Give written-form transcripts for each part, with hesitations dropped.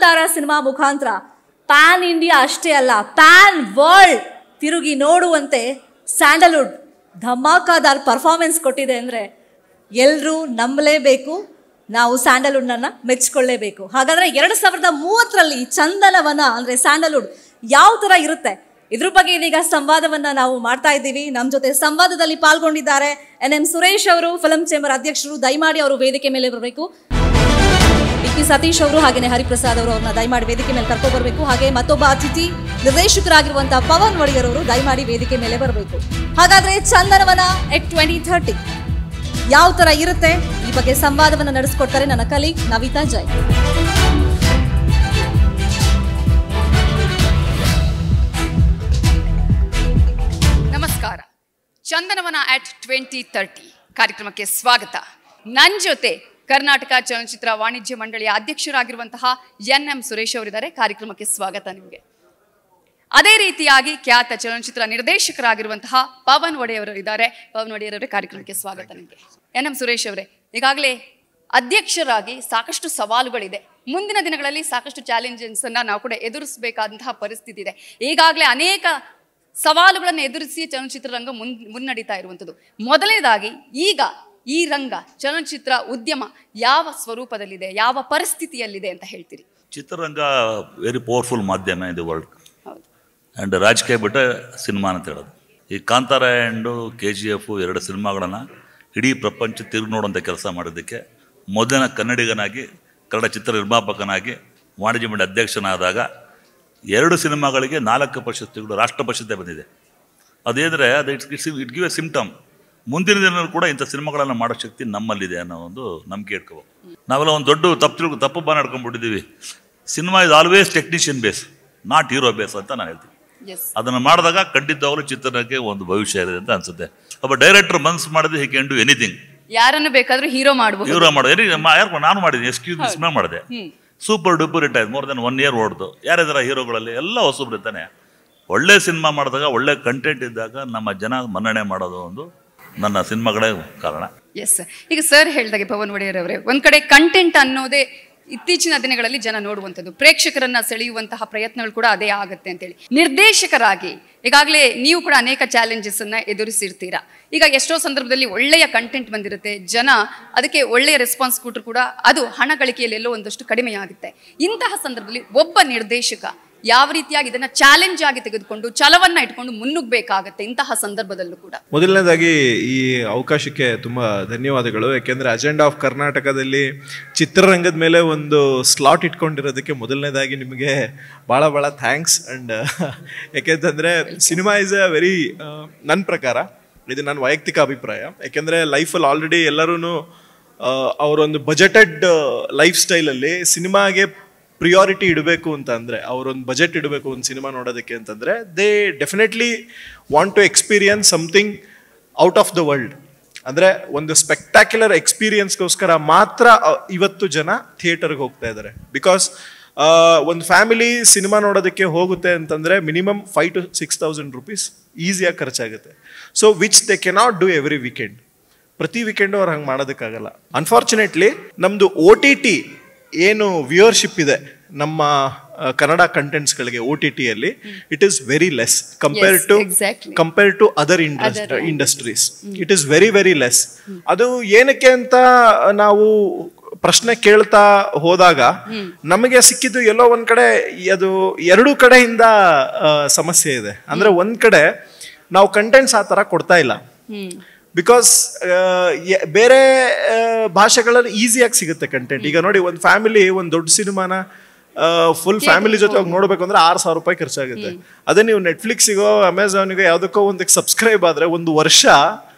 Kantara cinema ಮುಖಾಂತರ PAN India ಅಷ್ಟೇ ಅಲ್ಲ, ಪ್ಯಾನ್ ವರ್ಲ್ಡ್ ತಿರುಗಿ ನೋಡುವಂತೆ ಸ್ಯಾಂಡಲ್ವುಡ್ ಧಮಾಕಾದಾರ್ ಪರ್ಫಾರ್ಮೆನ್ಸ್ ಕೊಟ್ಟಿದೆ ಅಂದರೆ ಎಲ್ಲರೂ ನಂಬಲೇಬೇಕು, ನಾವು ಸ್ಯಾಂಡಲ್ವುಡ್ನನ್ನು ಮೆಚ್ಚಿಕೊಳ್ಳೇಬೇಕು. ಹಾಗಾದರೆ 2030ರಲ್ಲಿ ಚಂದನವನ ಅಂದರೆ ಸ್ಯಾಂಡಲ್ವುಡ್ ಯಾವ ಥರ ಇರುತ್ತೆ, ಇದ್ರ ಬಗ್ಗೆ ಇದೀಗ ಸಂವಾದವನ್ನು ನಾವು ಮಾಡ್ತಾ ಇದ್ದೀವಿ. ನಮ್ಮ ಜೊತೆ ಸಂವಾದದಲ್ಲಿ ಪಾಲ್ಗೊಂಡಿದ್ದಾರೆ NM ಸುರೇಶ್ ಅವರು, ಫಿಲಂ ಚೇಂಬರ್ ಅಧ್ಯಕ್ಷರು. ದಯಮಾಡಿ ಅವರು ವೇದಿಕೆ ಮೇಲೆ ಬರಬೇಕು. ಡಿ ಸತೀಶ್ ಅವರು ಹಾಗೆಯೇ ಹರಿಪ್ರಸಾದ್ ಅವರು ಅವ್ರನ್ನ ದಯಮಾಡಿ ವೇದಿಕೆ ಮೇಲೆ ಕರ್ಕೊ ಬರಬೇಕು. ಹಾಗೆ ಮತ್ತೊಬ್ಬ ಅತಿಥಿ ನಿರ್ದೇಶಕರಾಗಿರುವಂತಹ ಪವನ್ ಒಡೆಯರ್ ಅವರು ದಯಮಾಡಿ ವೇದಿಕೆ ಮೇಲೆ ಬರಬೇಕು. ಹಾಗಾದ್ರೆ ಚಂದನವನ ಎಟ್ 2030 ಯಾವ ತರ ಇರುತ್ತೆ, ಈ ಬಗ್ಗೆ ಸಂವಾದವನ್ನು ನಡೆಸಿಕೊಡ್ತಾರೆ ನನ್ನ ಕಲೀಗ್ ನವಿತಾ ಜೈ. ನಮಸ್ಕಾರ. ಚಂದನವನ ಅಟ್ 2030 ಕಾರ್ಯಕ್ರಮಕ್ಕೆ ಸ್ವಾಗತ. ನನ್ನ ಜೊತೆ ಕರ್ನಾಟಕ ಚಲನಚಿತ್ರ ವಾಣಿಜ್ಯ ಮಂಡಳಿಯ ಅಧ್ಯಕ್ಷರಾಗಿರುವಂತಹ NM ಸುರೇಶ್ ಅವರಿದ್ದಾರೆ. ಕಾರ್ಯಕ್ರಮಕ್ಕೆ ಸ್ವಾಗತ ನಿಮಗೆ. ಅದೇ ರೀತಿಯಾಗಿ ಖ್ಯಾತ ಚಲನಚಿತ್ರ ನಿರ್ದೇಶಕರಾಗಿರುವಂತಹ ಪವನ್ ಒಡೆಯರ್ ಇದ್ದಾರೆ. ಪವನ್ ಒಡೆಯರ್ ಅವರೇ, ಕಾರ್ಯಕ್ರಮಕ್ಕೆ ಸ್ವಾಗತ ನಿಮಗೆ. NM ಸುರೇಶ್ ಅವರೇ, ಈಗಾಗಲೇ ಅಧ್ಯಕ್ಷರಾಗಿ ಸಾಕಷ್ಟು ಸವಾಲುಗಳಿದೆ. ಮುಂದಿನ ದಿನಗಳಲ್ಲಿ ಸಾಕಷ್ಟು ಚಾಲೆಂಜಸ್ ಅನ್ನ ನಾವು ಕೂಡ ಎದುರಿಸಬೇಕಾದಂತಹ ಪರಿಸ್ಥಿತಿ ಇದೆ. ಈಗಾಗಲೇ ಅನೇಕ ಸವಾಲುಗಳನ್ನು ಎದುರಿಸಿ ಚಲನಚಿತ್ರರಂಗ ಮುನ್ನಡೀತಾ ಇರುವಂಥದ್ದು. ಮೊದಲನೇದಾಗಿ ಈಗ ಈ ರಂಗ ಚಲನಚಿತ್ರ ಉದ್ಯಮ ಯಾವ ಸ್ವರೂಪದಲ್ಲಿದೆ, ಯಾವ ಪರಿಸ್ಥಿತಿಯಲ್ಲಿದೆ ಅಂತ ಹೇಳ್ತೀರಿ? ಚಿತ್ರರಂಗ ವೆರಿ ಪವರ್ಫುಲ್ ಮಾಧ್ಯಮ ಇನ್ ದಿ ವರ್ಲ್ಡ್. ಆ್ಯಂಡ್ ರಾಜಕೀಯ ಬಿಟ್ಟರೆ ಸಿನಿಮಾ ಅಂತ ಹೇಳೋದು. ಈ ಕಾಂತಾರ ಆ್ಯಂಡು KGF 2 ಸಿನಿಮಾಗಳನ್ನು ಇಡೀ ಪ್ರಪಂಚ ತಿರುಗಿ ನೋಡುವಂಥ ಕೆಲಸ ಮಾಡೋದಕ್ಕೆ ಮೊದಲಿನ ಕನ್ನಡಿಗನಾಗಿ, ಕನ್ನಡ ಚಿತ್ರ ನಿರ್ಮಾಪಕನಾಗಿ, ವಾಣಿಜ್ಯ ಮಂಡಳಿ ಅಧ್ಯಕ್ಷನಾದಾಗ 2 ಸಿನಿಮಾಗಳಿಗೆ 4 ಪ್ರಶಸ್ತಿಗಳು, ರಾಷ್ಟ್ರ ಪ್ರಶಸ್ತಿ ಬಂದಿದೆ. ಅದೇಂದರೆ ಅದು ಇಟ್ ಗಿವ್ ಎ ಸಿಂಪ್ಟಮ್. ಮುಂದಿನ ದಿನಗಳು ಕೂಡ ಇಂಥ ಸಿನಿಮಾಗಳನ್ನು ಮಾಡೋ ಶಕ್ತಿ ನಮ್ಮಲ್ಲಿದೆ ಅನ್ನೋ ಒಂದು ನಂಬಿಕೆ ಇಟ್ಕೋಬೇಕು. ನಾವೆಲ್ಲ ಒಂದು ದೊಡ್ಡ ತಪ್ಪು ಬಾನ ನಡ್ಕೊಂಡ್ಬಿಟ್ಟಿದ್ದೀವಿ. Cinema is always technician base, not hero base ಅಂತ ನಾನು ಹೇಳ್ತೀನಿ. ಅದನ್ನು ಮಾಡಿದಾಗ ಖಂಡಿತವಾಗ್ಲೂ ಚಿತ್ರಕ್ಕೆ ಒಂದು ಭವಿಷ್ಯ ಇದೆ ಅಂತ ಅನ್ಸುತ್ತೆ. ಒಬ್ಬ ಡೈರೆಕ್ಟರ್ ಮನ್ಸು ಮಾಡಿದ್ರೆ ಹಿ ಕ್ಯಾನ್ ಡೂ ಎನಿಥಿಂಗ್. ಯಾರನ್ನು ಬೇಕಾದ್ರೂ ಹೀರೋ ಮಾಡ್ಬೋದು. ಯಾರು ನಾನು ಮಾಡಿದ್ದೀನಿ, ಎಕ್ಸ್ಕ್ಯೂಸ್ ಸಿನಿಮಾ ಮಾಡಿದೆ, ಸೂಪರ್ ಡೂಪರ್ ಹಿಟ್ ಆಯ್ತು. More than 1 year ಓಡ್ದು. ಯಾರಿದಾರ ಹೀರೋಗಳಲ್ಲಿ ಎಲ್ಲ ಹೊಸಬ್ರು ಇರ್ತಾನೆ. ಒಳ್ಳೆ ಸಿನಿಮಾ ಮಾಡಿದಾಗ, ಒಳ್ಳೆ ಕಂಟೆಂಟ್ ಇದ್ದಾಗ ನಮ್ಮ ಜನ ಮನ್ನಣೆ ಮಾಡೋದು ಒಂದು ನನ್ನ ಸಿನಿಮಾಗಳೇ ಕಾರಣ. ಎಸ್, ಈಗ ಸರ್ ಹೇಳಿದಾಗೆ ಪವನ್ ಒಡೆಯರ್ ಅವರೇ, ಒಂದ್ ಕಡೆ ಕಂಟೆಂಟ್ ಅನ್ನೋದೇ ಇತ್ತೀಚಿನ ದಿನಗಳಲ್ಲಿ ಜನ ನೋಡುವಂಥದ್ದು, ಪ್ರೇಕ್ಷಕರನ್ನ ಸೆಳೆಯುವಂತಹ ಪ್ರಯತ್ನಗಳು ಕೂಡ ಅದೇ ಆಗುತ್ತೆ ಅಂತೇಳಿ. ನಿರ್ದೇಶಕರಾಗಿ ಈಗಾಗಲೇ ನೀವು ಕೂಡ ಅನೇಕ ಚಾಲೆಂಜಸ್ ಅನ್ನ ಎದುರಿಸಿರ್ತೀರಾ. ಈಗ ಎಷ್ಟೋ ಸಂದರ್ಭದಲ್ಲಿ ಒಳ್ಳೆಯ ಕಂಟೆಂಟ್ ಬಂದಿರುತ್ತೆ, ಜನ ಅದಕ್ಕೆ ಒಳ್ಳೆಯ ರೆಸ್ಪಾನ್ಸ್ ಕೊಟ್ಟರು ಕೂಡ ಅದು ಹಣ ಗಳಿಕೆಯಲ್ಲಿ ಎಲ್ಲೋ ಒಂದಷ್ಟು ಕಡಿಮೆಯಾಗುತ್ತೆ. ಇಂತಹ ಸಂದರ್ಭದಲ್ಲಿ ಒಬ್ಬ ನಿರ್ದೇಶಕ ಯಾವ ರೀತಿಯಾಗಿ ಇದನ್ನ ಚಾಲೆಂಜ್ ಆಗಿ ತೆಗೆದುಕೊಂಡು ಛಲವನ್ನ ಇಟ್ಕೊಂಡು ಮುನ್ನುಗ್ಬೇಕಾಗತ್ತೆ ಇಂತಹ ಸಂದರ್ಭದಲ್ಲೂ ಕೂಡ? ಮೊದಲನೇದಾಗಿ ಈ ಅವಕಾಶಕ್ಕೆ ತುಂಬ ಧನ್ಯವಾದಗಳು. ಯಾಕೆಂದರೆ ಅಜೆಂಡಾ ಆಫ್ ಕರ್ನಾಟಕದಲ್ಲಿ ಚಿತ್ರರಂಗದ ಮೇಲೆ ಒಂದು ಸ್ಲಾಟ್ ಇಟ್ಕೊಂಡಿರೋದಕ್ಕೆ ಮೊದಲನೇದಾಗಿ ನಿಮಗೆ ಭಾಳ ಭಾಳ ಥ್ಯಾಂಕ್ಸ್. ಆ್ಯಂಡ್ ಯಾಕೆಂತಂದರೆ ಸಿನಿಮಾ ಇಸ್ ಅ ವೆರಿ, ನನ್ನ ಪ್ರಕಾರ ಇದು ನನ್ನ ವೈಯಕ್ತಿಕ ಅಭಿಪ್ರಾಯ. ಯಾಕೆಂದರೆ ಲೈಫಲ್ಲಿ ಆಲ್ರೆಡಿ ಎಲ್ಲರೂ ಅವರೊಂದು ಬಜೆಟೆಡ್ ಲೈಫ್ ಸ್ಟೈಲಲ್ಲಿ ಸಿನಿಮಾಗೆ ಪ್ರಿಯಾರಿಟಿ ಇಡಬೇಕು ಅಂತ ಅಂದರೆ, ಅವರೊಂದು ಬಜೆಟ್ ಇಡಬೇಕು ಒಂದು ಸಿನಿಮಾ ನೋಡೋದಕ್ಕೆ ಅಂತಂದರೆ, they definitely want to experience something out of the world. ಅಂದರೆ ಒಂದು ಸ್ಪೆಕ್ಟ್ಯಾಕ್ಯುಲರ್ ಎಕ್ಸ್ಪೀರಿಯನ್ಸ್ಗೋಸ್ಕರ ಮಾತ್ರ ಇವತ್ತು ಜನ ಥಿಯೇಟರ್ಗೆ ಹೋಗ್ತಾ ಇದ್ದಾರೆ. ಬಿಕಾಸ್ ಒಂದು ಫ್ಯಾಮಿಲಿ ಸಿನಿಮಾ ನೋಡೋದಕ್ಕೆ ಹೋಗುತ್ತೆ ಅಂತಂದರೆ ಮಿನಿಮಮ್ 5,000 to 6,000 rupees ಈಸಿಯಾಗಿ ಖರ್ಚಾಗುತ್ತೆ. So which they cannot do every weekend. ಪ್ರತಿ ವೀಕೆಂಡು ಅವ್ರು ಹಂಗೆ ಮಾಡೋದಕ್ಕಾಗಲ್ಲ. ಅನ್ಫಾರ್ಚುನೇಟ್ಲಿ ನಮ್ಮದು OTT ಏನು ವ್ಯೂವರ್ಶಿಪ್ ಇದೆ ನಮ್ಮ ಕನ್ನಡ ಕಂಟೆಂಟ್ಸ್ಗಳಿಗೆ OTTಯಲ್ಲಿ, it is very less compare to other industries. It is very very less. ಅದು ಏನಕ್ಕೆ ಅಂತ ನಾವು ಪ್ರಶ್ನೆ ಕೇಳ್ತಾ ಹೋದಾಗ ನಮಗೆ ಸಿಕ್ಕಿದ್ದು ಎಲ್ಲೋ ಒಂದ್ ಕಡೆ ಅದು 2 ಕಡೆಯಿಂದ ಸಮಸ್ಯೆ ಇದೆ. ಅಂದ್ರೆ ಒಂದ್ ಕಡೆ ನಾವು ಕಂಟೆಂಟ್ಸ್ ಆ ಥರ ಕೊಡ್ತಾ ಇಲ್ಲ. ಬಿಕಾಸ್ ಬೇರೆ ಭಾಷೆಗಳಲ್ಲಿ ಈಸಿಯಾಗಿ ಸಿಗುತ್ತೆ ಕಂಟೆಂಟ್. ಈಗ ನೋಡಿ, ಒಂದು ಫ್ಯಾಮಿಲಿ ಒಂದು ದೊಡ್ಡ ಸಿನಿಮಾನ ಫುಲ್ ಫ್ಯಾಮಿಲಿ ಜೊತೆ ಹೋಗಿ ನೋಡ್ಬೇಕು ಅಂದ್ರೆ 6,000 ರೂಪಾಯಿ ಖರ್ಚಾಗುತ್ತೆ. ಅದೇ ನೀವು ನೆಟ್ಫ್ಲಿಕ್ಸಿಗೋ ಅಮೆಝಾನಿಗೋ ಯಾವುದಕ್ಕೋ ಒಂದಕ್ಕೆ ಸಬ್ಸ್ಕ್ರೈಬ್ ಆದ್ರೆ 1 ವರ್ಷ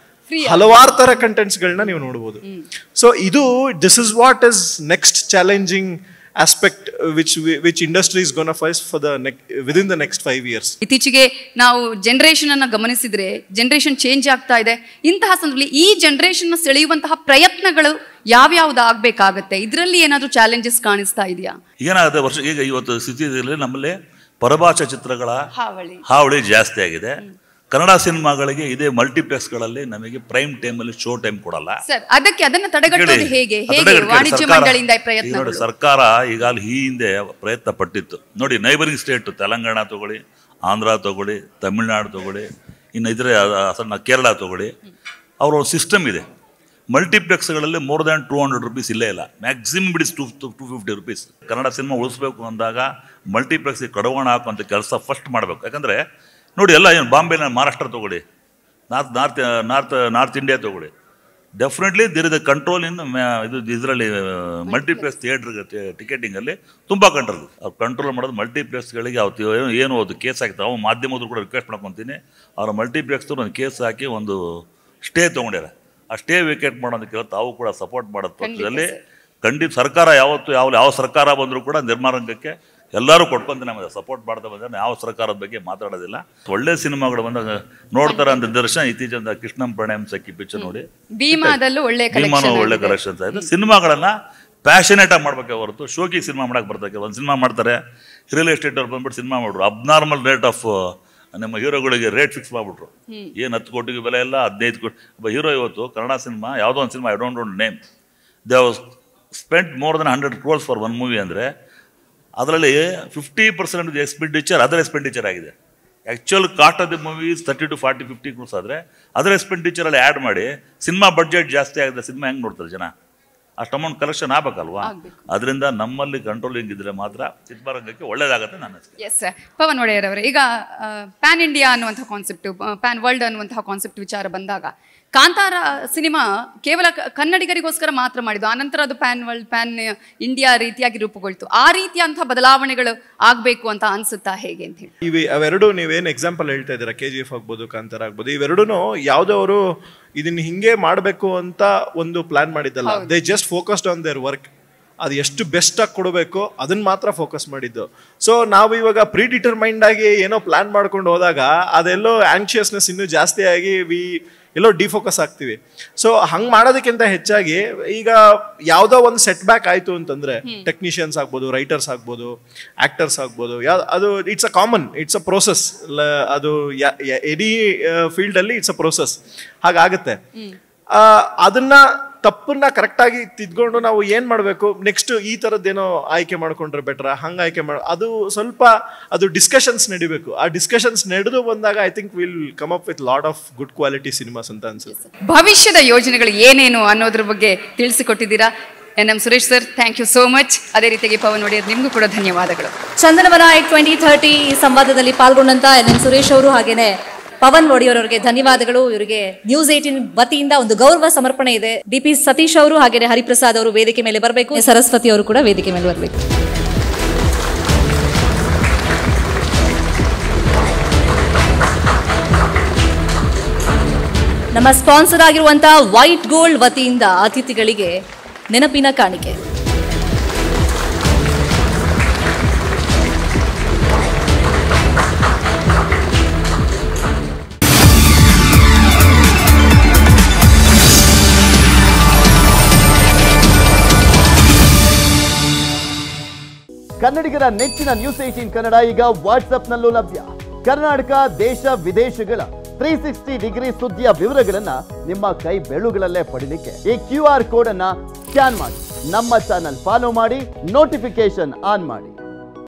ಹಲವಾರು ತರ ಕಂಟೆಂಟ್ಸ್ಗಳನ್ನ ನೀವು ನೋಡ್ಬೋದು. ಸೊ ಇದು this is what is next challenging aspect which industry is going to face for the within the next 5 years. ಇತ್ತೀಚೆಗೆ ನಾವು ಜನರೇಷನ್ ಅನ್ನ ಗಮನಿಸಿದ್ರೆ ಜನರೇಷನ್ ಚೇಂಜ್ ಆಗ್ತಾ ಇದೆ. ಇಂತಹ ಸಂದರ್ಭದಲ್ಲಿ ಈ ಜನರೇಷನ್ ಸೆಳೆಯುವಂತಹ ಪ್ರಯತ್ನಗಳು ಯಾವ್ಯಾವ್ದು ಆಗ್ಬೇಕಾಗತ್ತೆ? ಇದರಲ್ಲಿ ಏನಾದ್ರೂ ಚಾಲೆಂಜಸ್ ಕಾಣಿಸ್ತಾ ಇದೆಯಾ? ಏನಾಗುತ್ತೆ ವರ್ಷ ಈಗ ಇವತ್ತು ಸ್ಥಿತಿಯಲ್ಲಿ ನಮ್ಮಲ್ಲಿ ಪರಭಾಷಾ ಚಿತ್ರಗಳ ಹಾವಳಿ ಜಾಸ್ತಿ ಆಗಿದೆ. ಕನ್ನಡ ಸಿನಿಮಾಗಳಿಗೆ ಇದೇ ಮಲ್ಟಿಪ್ಲೆಕ್ಸ್ಗಳಲ್ಲಿ ನಮಗೆ ಪ್ರೈಮ್ ಟೈಮಲ್ಲಿ ಶೋ ಟೈಮ್ ಕೊಡಲ್ಲ ಸರ್. ಅದನ್ನ ತಡೆಗಟ್ಟೋದು ಹೇಗೆ ವಾಣಿಜ್ಯ ಮಂಡಳಿಯಿಂದ ಪ್ರಯತ್ನ? ನೋಡಿ, ಸರ್ಕಾರ ಈಗಾಗಲೇ ಈ ಹಿಂದೆ ಪ್ರಯತ್ನ ಪಟ್ಟಿತ್ತು. ನೋಡಿ, ನೈಬರಿಂಗ್ ಸ್ಟೇಟ್ ತೆಲಂಗಾಣ ತಗೊಳ್ಳಿ, ಆಂಧ್ರ ತಗೊಳ್ಳಿ, ತಮಿಳ್ನಾಡು ತಗೊಳ್ಳಿ, ಇನ್ನು ಇದ್ರೆ ಕೇರಳ ತಗೊಳ್ಳಿ, ಅವರ ಒಂದು ಸಿಸ್ಟಮ್ ಇದೆ. ಮಲ್ಟಿಪ್ಲೆಕ್ಸ್ಗಳಲ್ಲಿ ಮೋರ್ ದ್ಯಾನ್ 200 ರೂಪೀಸ್ ಇಲ್ಲೇ ಇಲ್ಲ. ಮ್ಯಾಕ್ಸಿಮಮ್ ಬಿಡಿಸ್ 250 ರೂಪೀಸ್. ಕನ್ನಡ ಸಿನಿಮಾ ಉಳಿಸ್ಬೇಕು ಅಂದಾಗ ಮಲ್ಟಿಪ್ಲೆಕ್ಸ್ಗೆ ಕಡಿವಾಣ ಹಾಕುವಂಥ ಕೆಲಸ ಫಸ್ಟ್ ಮಾಡಬೇಕು. ಯಾಕಂದರೆ ನೋಡಿ, ಎಲ್ಲ ಏನು ಬಾಂಬೆನ ಮಹಾರಾಷ್ಟ್ರ ತೊಗೊಳ್ಳಿ, ನಾರ್ತ್ ಇಂಡಿಯಾ ತೊಗೊಳ್ಳಿ, definitely there is the control in ಇದರಲ್ಲಿ ಮಲ್ಟಿಪ್ಲೆಕ್ಸ್ ಥಿಯೇಟ್ರ್ ಟಿಕೆಟಿಂಗಲ್ಲಿ ತುಂಬ ಕಂಟ್ರೋಲ್. ಅವ್ರು ಕಂಟ್ರೋಲ್ ಮಾಡೋದು ಮಲ್ಟಿಪ್ಲೆಕ್ಸ್ಗಳಿಗೆ. ಅವತ್ತು ಏನು ಅದು ಕೇಸ್ ಹಾಕ್ತಾರೆ. ಅವ್ರು ಮಾಧ್ಯಮದ್ರು ಕೂಡ ರಿಕ್ವೆಸ್ಟ್ ಮಾಡ್ಕೊತೀನಿ, ಅವ್ರ ಮಲ್ಟಿಪ್ಲೆಕ್ಸ್ದು ಒಂದು ಕೇಸ್ ಹಾಕಿ ಒಂದು ಸ್ಟೇ ತೊಗೊಂಡ್ಯಾರ. ಆ ಸ್ಟೇ ವೇಕೇಟ್ ಮಾಡೋದಕ್ಕೆ ತಾವು ಕೂಡ ಸಪೋರ್ಟ್ ಮಾಡೋದು ಪಕ್ಷದಲ್ಲಿ ಖಂಡಿತ ಸರ್ಕಾರ ಯಾವ ಸರ್ಕಾರ ಬಂದರೂ ಕೂಡ ನಿರ್ಮಾಣರಂಗಕ್ಕೆ ಎಲ್ಲರೂ ಕೊಟ್ಕೊಂತ ನಮಗೆ ಸಪೋರ್ಟ್ ಮಾಡ್ತಾ ಬಂದರೆ ಯಾವ ಸರ್ಕಾರದ ಬಗ್ಗೆ ಮಾತಾಡೋದಿಲ್ಲ. ಒಳ್ಳೆ ಸಿನಿಮಾಗಳು ಬಂದಾಗ ನೋಡ್ತಾರೆ ಅಂತ ದರ್ಶನ. ಇತ್ತೀಚಿನ ಕೃಷ್ಣಂ ಪ್ರಣಯಂ ಸಖಿ ಪಿಕ್ಚರ್ ನೋಡಿ, ಭೀಮಾನು ಒಳ್ಳೆ ಕಲೆಕ್ಷನ್ಸ್ ಆಯಿತು. ಸಿನಿಮಾಗಳನ್ನು ಪ್ಯಾಷನೇಟ್ ಆಗಿ ಮಾಡ್ಬೇಕೆ ಹೊರತು ಶೋಕಿ ಸಿನಿಮಾ ಮಾಡೋಕೆ ಬರ್ತಕ್ಕೆ. ಒಂದು ಸಿನಿಮಾ ಮಾಡ್ತಾರೆ, ರಿಯಲ್ ಎಸ್ಟೇಟ್ ಅವ್ರು ಬಂದ್ಬಿಟ್ಟು ಸಿನಿಮಾ ಮಾಡಿದ್ರು, ಅಬ್ನಾರ್ಮಲ್ ರೇಟ್ ಆಫ್ ನಮ್ಮ ಹೀರೋಗಳಿಗೆ ರೇಟ್ ಫಿಕ್ಸ್ ಮಾಡಿಬಿಟ್ರು. ಏನು 10 ಕೋಟಿಗೆ ಬೆಲೆ ಇಲ್ಲ, 15 ಕೋಟಿ. ಒಬ್ಬ ಹೀರೋ ಇವತ್ತು ಕನ್ನಡ ಸಿನಿಮಾ ಯಾವುದೋ ಒಂದು cinema, I don't know name, they have spent more than 100 crores for one movie. ಅಂದರೆ ಅದರಲ್ಲಿ 50% ಎಕ್ಸ್ಪೆಂಡಿಚರ್ ಅದರ್ ಎಕ್ಸ್ಪೆಂಡಿಚರ್ ಆಗಿದೆ. Actual cost of the movies 30 to 40, 50 crores ಆದರೆ ಅದರ್ ಎಕ್ಸ್ಪೆಂಡಿಚರಲ್ಲಿ ಆ್ಯಡ್ ಮಾಡಿ ಸಿನಿಮಾ ಬಡ್ಜೆಟ್ ಜಾಸ್ತಿ ಆಗಿದೆ. ಸಿನಿಮಾ ಹೆಂಗೆ ನೋಡ್ತಾರೆ ಜನ? ಅಷ್ಟು ಅಮೌಂಟ್ ಕಲೆಕ್ಷನ್ ಆಗಬೇಕಲ್ವಾ? ಅದರಿಂದ ನಮ್ಮಲ್ಲಿ ಕಂಟ್ರೋಲಿಂಗ್ ಇದ್ರೆ ಮಾತ್ರ ಚಿತ್ರರಂಗಕ್ಕೆ ಒಳ್ಳೇದಾಗುತ್ತೆ ನನ್ನ. ಎಸ್ ಪವನ್ ಒಡೆಯರ್ ಅವರೇ, ಈಗ ಪ್ಯಾನ್ ಇಂಡಿಯಾ ಅನ್ನುವಂಥ ಕಾನ್ಸೆಪ್ಟ್, ಪ್ಯಾನ್ ವರ್ಲ್ಡ್ ಅನ್ನುವಂತಹ ಕಾನ್ಸೆಪ್ಟ್ ವಿಚಾರ ಬಂದಾಗ ಕಾಂತಾರ ಸಿನಿಮಾ ಕೇವಲ ಕನ್ನಡಿಗರಿಗೋಸ್ಕರ ಮಾತ್ರ ಮಾಡಿದ್ದು, ಆನಂತರ ಅದು ಪ್ಯಾನ್ ವರ್ಲ್ಡ್, ಪ್ಯಾನ್ ಇಂಡಿಯಾ ರೀತಿಯಾಗಿ ರೂಪುಗೊಳ್ತು. ಆ ರೀತಿಯಂತಹ ಬದಲಾವಣೆಗಳು ಆಗಬೇಕು ಅಂತ ಅನ್ಸುತ್ತಾ, ಹೇಗೆ ಅಂತ ಹೇಳಿ? ಅವೆರಡು ನೀವೇನು ಎಕ್ಸಾಂಪಲ್ ಹೇಳ್ತಾ ಇದ್ದೀರಾ, KGF ಆಗ್ಬೋದು, ಕಾಂತಾರ ಆಗ್ಬೋದು, ಇವೆರಡೂ ಯಾವುದವರು ಇದನ್ನ ಹಿಂಗೆ ಮಾಡಬೇಕು ಅಂತ ಒಂದು ಪ್ಲಾನ್ ಮಾಡಿದ್ದಲ್ಲ. They just focused on their work. ಅದು ಎಷ್ಟು ಬೆಸ್ಟ್ ಆಗಿ ಕೊಡಬೇಕು ಅದನ್ನ ಮಾತ್ರ ಫೋಕಸ್ ಮಾಡಿದ್ದು. ಸೊ ನಾವು ಇವಾಗ ಪ್ರೀಡಿಟರ್ಮೈಂಡ್ ಆಗಿ ಏನೋ ಪ್ಲಾನ್ ಮಾಡ್ಕೊಂಡು ಹೋದಾಗ ಅದೆಲ್ಲೋ ಆಂಕ್ಷಿಯಸ್ನೆಸ್ ಇನ್ನೂ ಜಾಸ್ತಿ ಆಗಿ ಎಲ್ಲೋ ಡಿಫೋಕಸ್ ಆಗ್ತೀವಿ. ಸೊ ಹಂಗೆ ಮಾಡೋದಕ್ಕಿಂತ ಹೆಚ್ಚಾಗಿ ಈಗ ಯಾವುದೋ ಒಂದು ಸೆಟ್ ಬ್ಯಾಕ್ ಆಯಿತು ಅಂತಂದರೆ ಟೆಕ್ನಿಷಿಯನ್ಸ್ ಆಗ್ಬೋದು, ರೈಟರ್ಸ್ ಆಗ್ಬೋದು, ಆ್ಯಕ್ಟರ್ಸ್ ಆಗ್ಬೋದು, ಅದು it's a common, it's a process. ಅದು ಎನಿ ಫೀಲ್ಡಲ್ಲಿ ಇಟ್ಸ್ ಅ ಪ್ರೋಸೆಸ್. ಹಾಗಾಗುತ್ತೆ. ಅದನ್ನ ತಪ್ಪನ್ನ ಕರೆಕ್ಟಾಗಿ ತಿದ್ಕೊಂಡು ನಾವು ಏನು ಮಾಡಬೇಕು ನೆಕ್ಸ್ಟ್, ಈ ಥರದ್ದೇನೋ ಆಯ್ಕೆ ಮಾಡ್ಕೊಂಡ್ರೆ ಬೆಟ್ರಾ, ಹಂಗೆ ಆಯ್ಕೆ ಅದು ಸ್ವಲ್ಪ ಅದು ಡಿಸ್ಕಷನ್ಸ್ ನಡಿಬೇಕು. ಆ ಡಿಸ್ಕಷನ್ಸ್ ನಡೆದು ಬಂದಾಗ I think will come up with lot of good quality cinemas ಅಂತ ಅನ್ಸುತ್ತೆ. ಭವಿಷ್ಯದ ಯೋಜನೆಗಳು ಏನೇನು ಅನ್ನೋದ್ರ ಬಗ್ಗೆ ತಿಳಿಸಿಕೊಟ್ಟಿದ್ದೀರಾ NM Suresh sir, thank you so much. ಅದೇ ರೀತಿಯಾಗಿ ಪವನ್ ಒಡೆಯರ್, ನಿಮಗೂ ಕೂಡ ಧನ್ಯವಾದಗಳು. ಚಂದನವನ 2030 ಈ ಸಂವಾದದಲ್ಲಿ ಪಾಲ್ಗೊಂಡಂತ NM ಸುರೇಶ್ ಅವರು ಹಾಗೇನೆ ಪವನ್ ಒಡೆಯರ್ ಅವರಿಗೆ ಧನ್ಯವಾದಗಳು. ಇವರಿಗೆ ನ್ಯೂಸ್ 18 ವತಿಯಿಂದ ಒಂದು ಗೌರವ ಸಮರ್ಪಣೆ ಇದೆ. DP ಸತೀಶ್ ಅವರು ಹಾಗೇನೆ ಹರಿಪ್ರಸಾದ್ ಅವರು ವೇದಿಕೆ ಮೇಲೆ ಬರಬೇಕು, ಸರಸ್ವತಿ ಅವರು ಕೂಡ ವೇದಿಕೆ ಮೇಲೆ ಬರಬೇಕು. ನಮ್ಮ ಸ್ಪಾನ್ಸರ್ ಆಗಿರುವಂತಹ ವೈಟ್ ಗೋಲ್ಡ್ ವತಿಯಿಂದ ಅತಿಥಿಗಳಿಗೆ ನೆನಪಿನ ಕಾಣಿಕೆ. ಕನ್ನಡಿಗರ ನೆಚ್ಚಿನ ನ್ಯೂಸ್ 18 ಕನ್ನಡ ಈಗ ವಾಟ್ಸ್ಆಪ್ನಲ್ಲೂ ಲಭ್ಯ. ಕರ್ನಾಟಕ, ದೇಶ ವಿದೇಶಗಳ 360 ಡಿಗ್ರಿ ಸುದ್ದಿಯ ವಿವರಗಳನ್ನ ನಿಮ್ಮ ಕೈ ಬೆರಳುಗಳಲ್ಲೇ ಪಡಿಲಿಕ್ಕೆ ಈ QR ಕೋಡ್ ಅನ್ನ ಸ್ಕ್ಯಾನ್ ಮಾಡಿ, ನಮ್ಮ ಚಾನಲ್ ಫಾಲೋ ಮಾಡಿ, ನೋಟಿಫಿಕೇಶನ್ ಆನ್ ಮಾಡಿ.